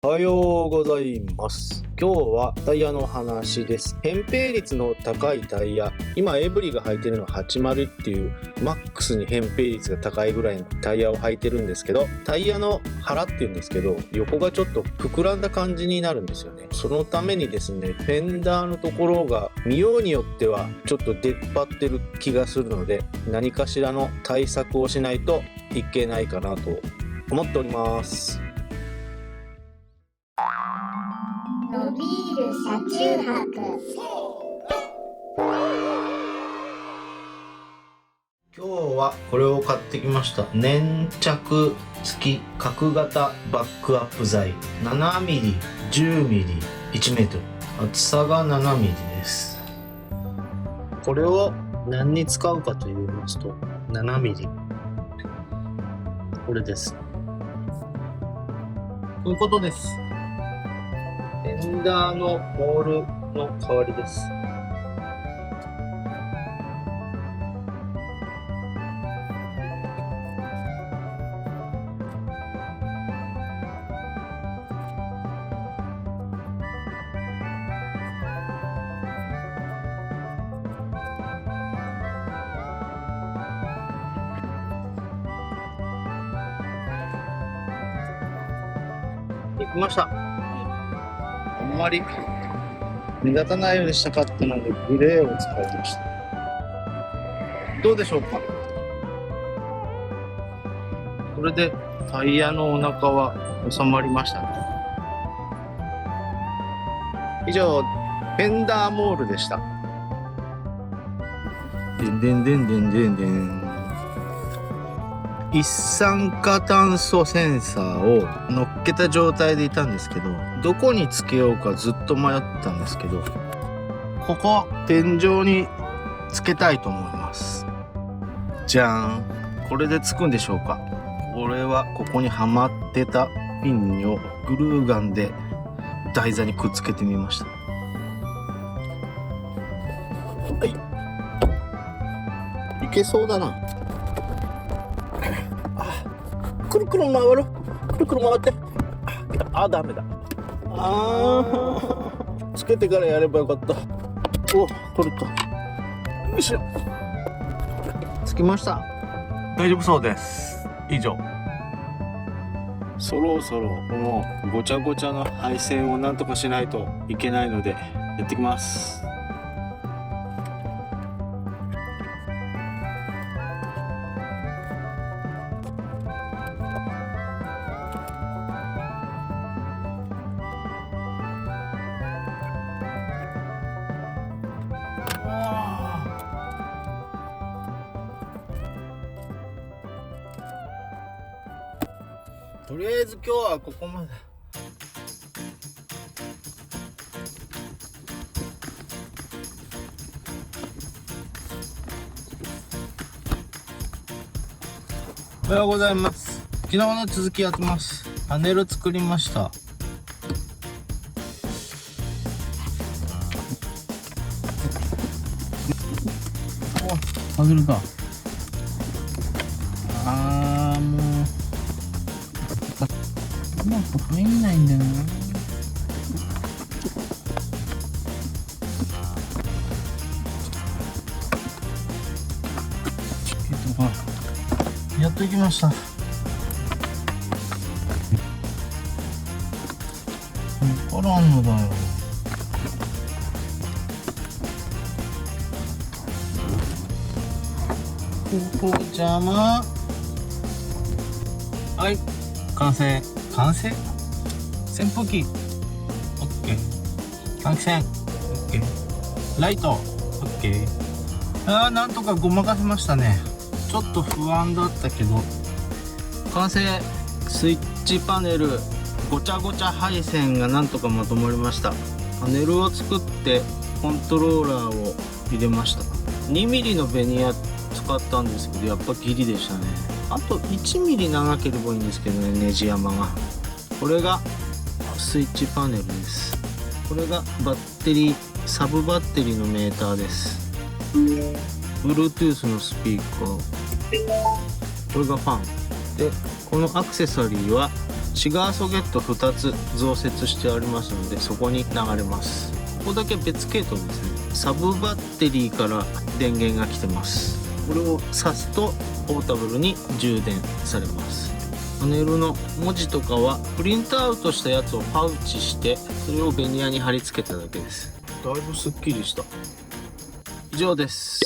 おはようございます。今日はタイヤの話です。扁平率の高いタイヤ、今エブリが履いてるのは80っていうマックスに扁平率が高いぐらいのタイヤを履いてるんですけど、タイヤの腹っていうんですけど、横がちょっと膨らんだ感じになるんですよね。そのためにですね、フェンダーのところが見ようによってはちょっと出っ張ってる気がするので、何かしらの対策をしないといけないかなと思っております。のびる車中泊。今日はこれを買ってきました。粘着付き角型バックアップ材 7mm、10mm、1m、厚さが 7mm です。これを何に使うかと言いますと 7mm、 これです。こういうことです。フェンダーのモールの代わりです。できました。あんまり目立たないようにしたかったのでグレーを使いました。どうでしょうか。これでタイヤのお腹は収まりましたね。以上、フェンダーモールでした。でんでんでんでんでんでん。一酸化炭素センサーを乗っけた状態でいたんですけど、どこにつけようかずっと迷ったんですけど、ここ天井につけたいと思います。じゃーん。これでつくんでしょうか。これはここにはまってたピンをグルーガンで台座にくっつけてみました。はい、いけそうだな。くるくる回る。くるくる回って。あ、ダメだ。つけてからやればよかった。お、取れた。よいしょ。つきました。大丈夫そうです。以上。そろそろこのごちゃごちゃの配線をなんとかしないといけないのでやってきます。とりあえず今日はここまで。おはようございます。昨日の続きやってます。パネル作りました。お、外れた。うまく入んないんだよな。やっと行きました。わからんのだよ。ここ邪魔。はい、完成。完成？扇風機 OK、 換気扇 OK、 ライト OK。 なんとかごまかせましたね。ちょっと不安だったけど完成。スイッチパネルごちゃごちゃ配線がなんとかまとまりました。パネルを作ってコントローラーを入れました。 2mm のベニヤ使ったんですけどやっぱギリでしたね。あと 1mm 長ければいいんですけどね、ネジ山が。これがスイッチパネルです。これがバッテリー、サブバッテリーのメーターです。 Bluetooth のスピーカー、これがファンで、このアクセサリーはシガーソケット2つ増設してありますので、そこに流れます。ここだけ別系統ですね。サブバッテリーから電源が来てます。これを挿すとポータブルに充電されます。パネルの文字とかはプリントアウトしたやつをパウチして、それをベニヤに貼り付けただけです。だいぶすっきりした。以上です。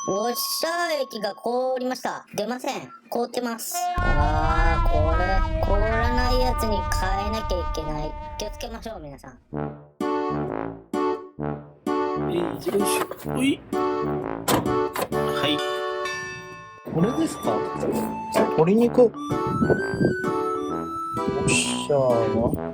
おっしゃー液が凍りました。出ません。凍ってます。これ、凍らないやつに変えなきゃいけない。気をつけましょう、皆さん。よいしょ。はい。これですか？鶏肉。おっしゃーは。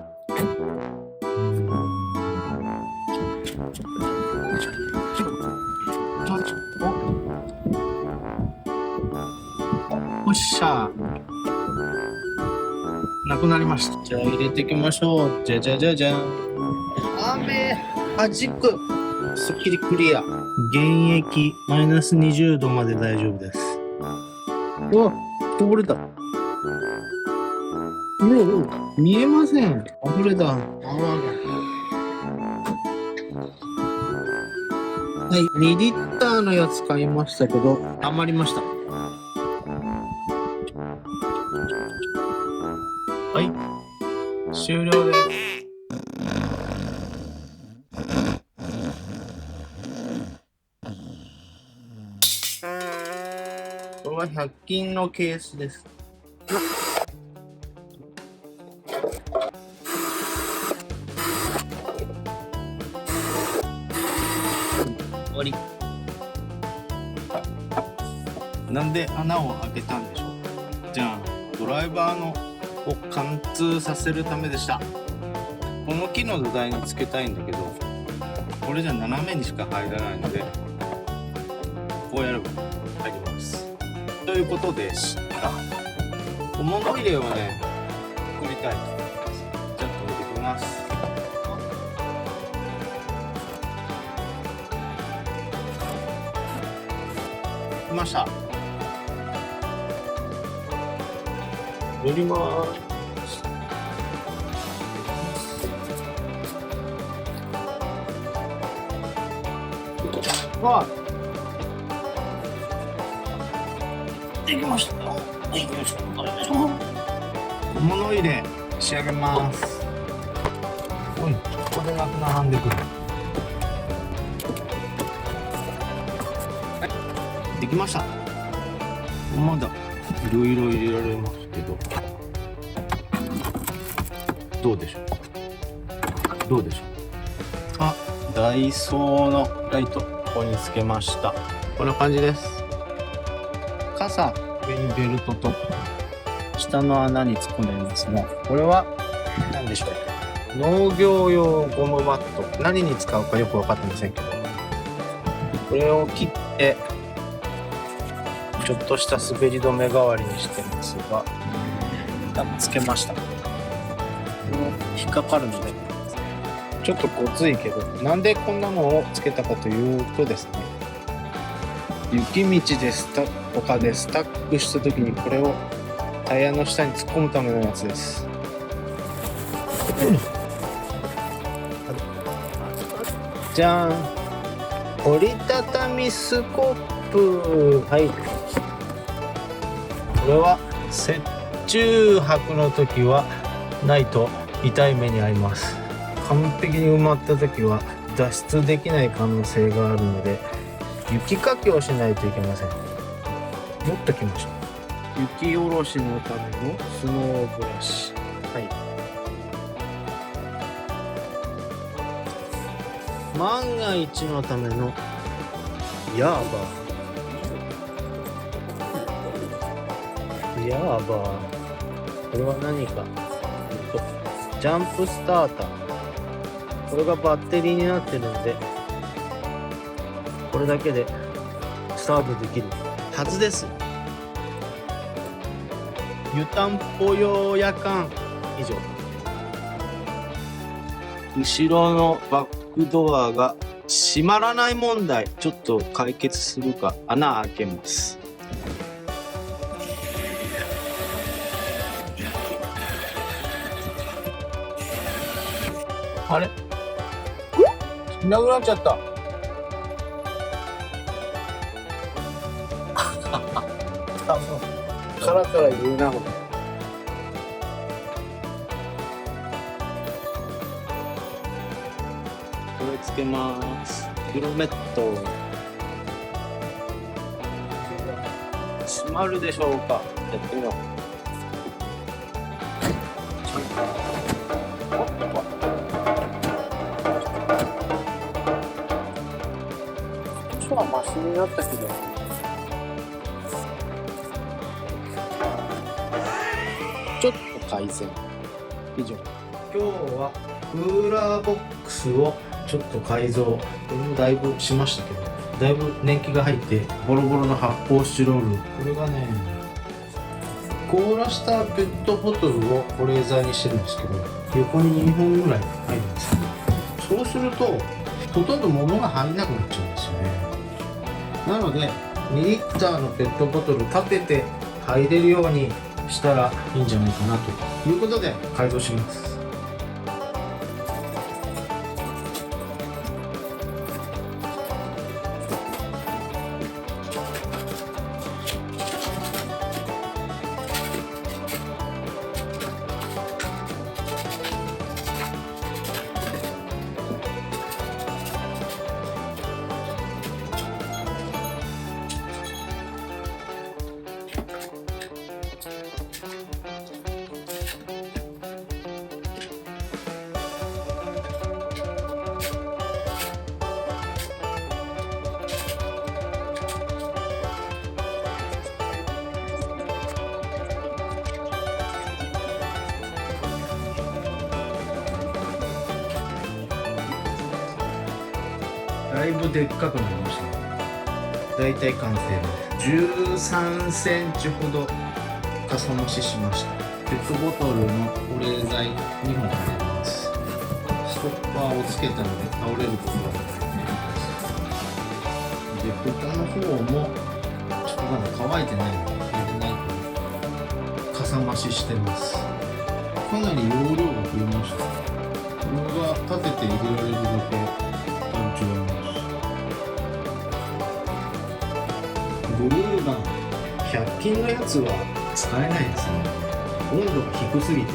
おっしゃー。なくなりました。じゃあ入れていきましょう。じゃじゃじゃじゃん。雨はじく。すっきりクリア。原液マイナス20度まで大丈夫です。うわ、こぼれた。見えません。溢れた。泡が。はい、2リッターのやつ買いましたけど、余りました。はい、終了です。これは100均のケースです。終わり。なんで穴を開けたんでしょう。じゃあドライバーのを貫通させるためでした。この木の土台につけたいんだけど、これじゃ斜めにしか入らないので、こうやれば入ります。ということでした。小物入れをね、作りたいと思います。じゃあ止めてきます。来ました。乗ります。できました。できました。小物入れ仕上げます。おい、ここでなく並んでくる。はい、できました。まだいろいろ入れられますけど、どうでしょう。どうでしょう。あ、ダイソーのライトここにつけました。こんな感じです。傘、上にベルトと下の穴に突っ込んでありますが、これは何でしょう。農業用ゴムマット。何に使うかよく分かってませんけど、これを切ってちょっとした滑り止め代わりにしてますが、つけました。引っかかるのでちょっとごついけど、なんでこんなのをつけたかというとですね、雪道で丘でスタックした時にこれをタイヤの下に突っ込むためのやつです。じゃーん、折りたたみスコップ。はい、これは雪中泊の時はないと痛い目に遭います。完璧に埋まった時は脱出できない可能性があるので、雪かきをしないといけません。持ってきましょう。雪下ろしのためのスノーブラシ。はい。万が一のためのヤーバー。ヤーバー。これは何か。ジャンプスターター。これがバッテリーになってるので、これだけでスタートできるはずです。湯たんぽ用夜間以上。後ろのバックドアが閉まらない問題、ちょっと解決するか。穴開けます。あれ、いなくなっちゃった。多分カラカラ言うな。これつけます。グロメット閉まるでしょうか。やってみよう。ちょっとはマシになったけど、ちょっと改善。以上。今日はクーラーボックスをちょっと改造、これもだいぶしましたけど、だいぶ年季が入ってボロボロの発泡スチロール、これがね、凍らしたペットボトルを保冷剤にしてるんですけど、横に2本ぐらい入るんですけど、そうするとほとんど物が入んなくなっちゃうんですよね。なので2リッターのペットボトル立てて入れるようにしたらいいんじゃないかなということで改造します。だいぶでっかくなりました。だいたい完成です。13センチほどかさ増ししました。ペットボトルの保冷剤2本入れます。ストッパーをつけたので倒れることはないで、蓋の方もちょっとまだ乾いてないので入れないとかさ増ししてます。かなり容量が増えました。これが立てて入れられるだけ違います。グルーガン100均のやつは使えないですね。温度が低すぎて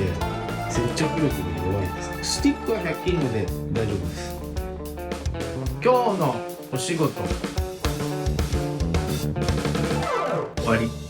接着力が弱いです。スティックは100均ので大丈夫です。今日のお仕事終わり。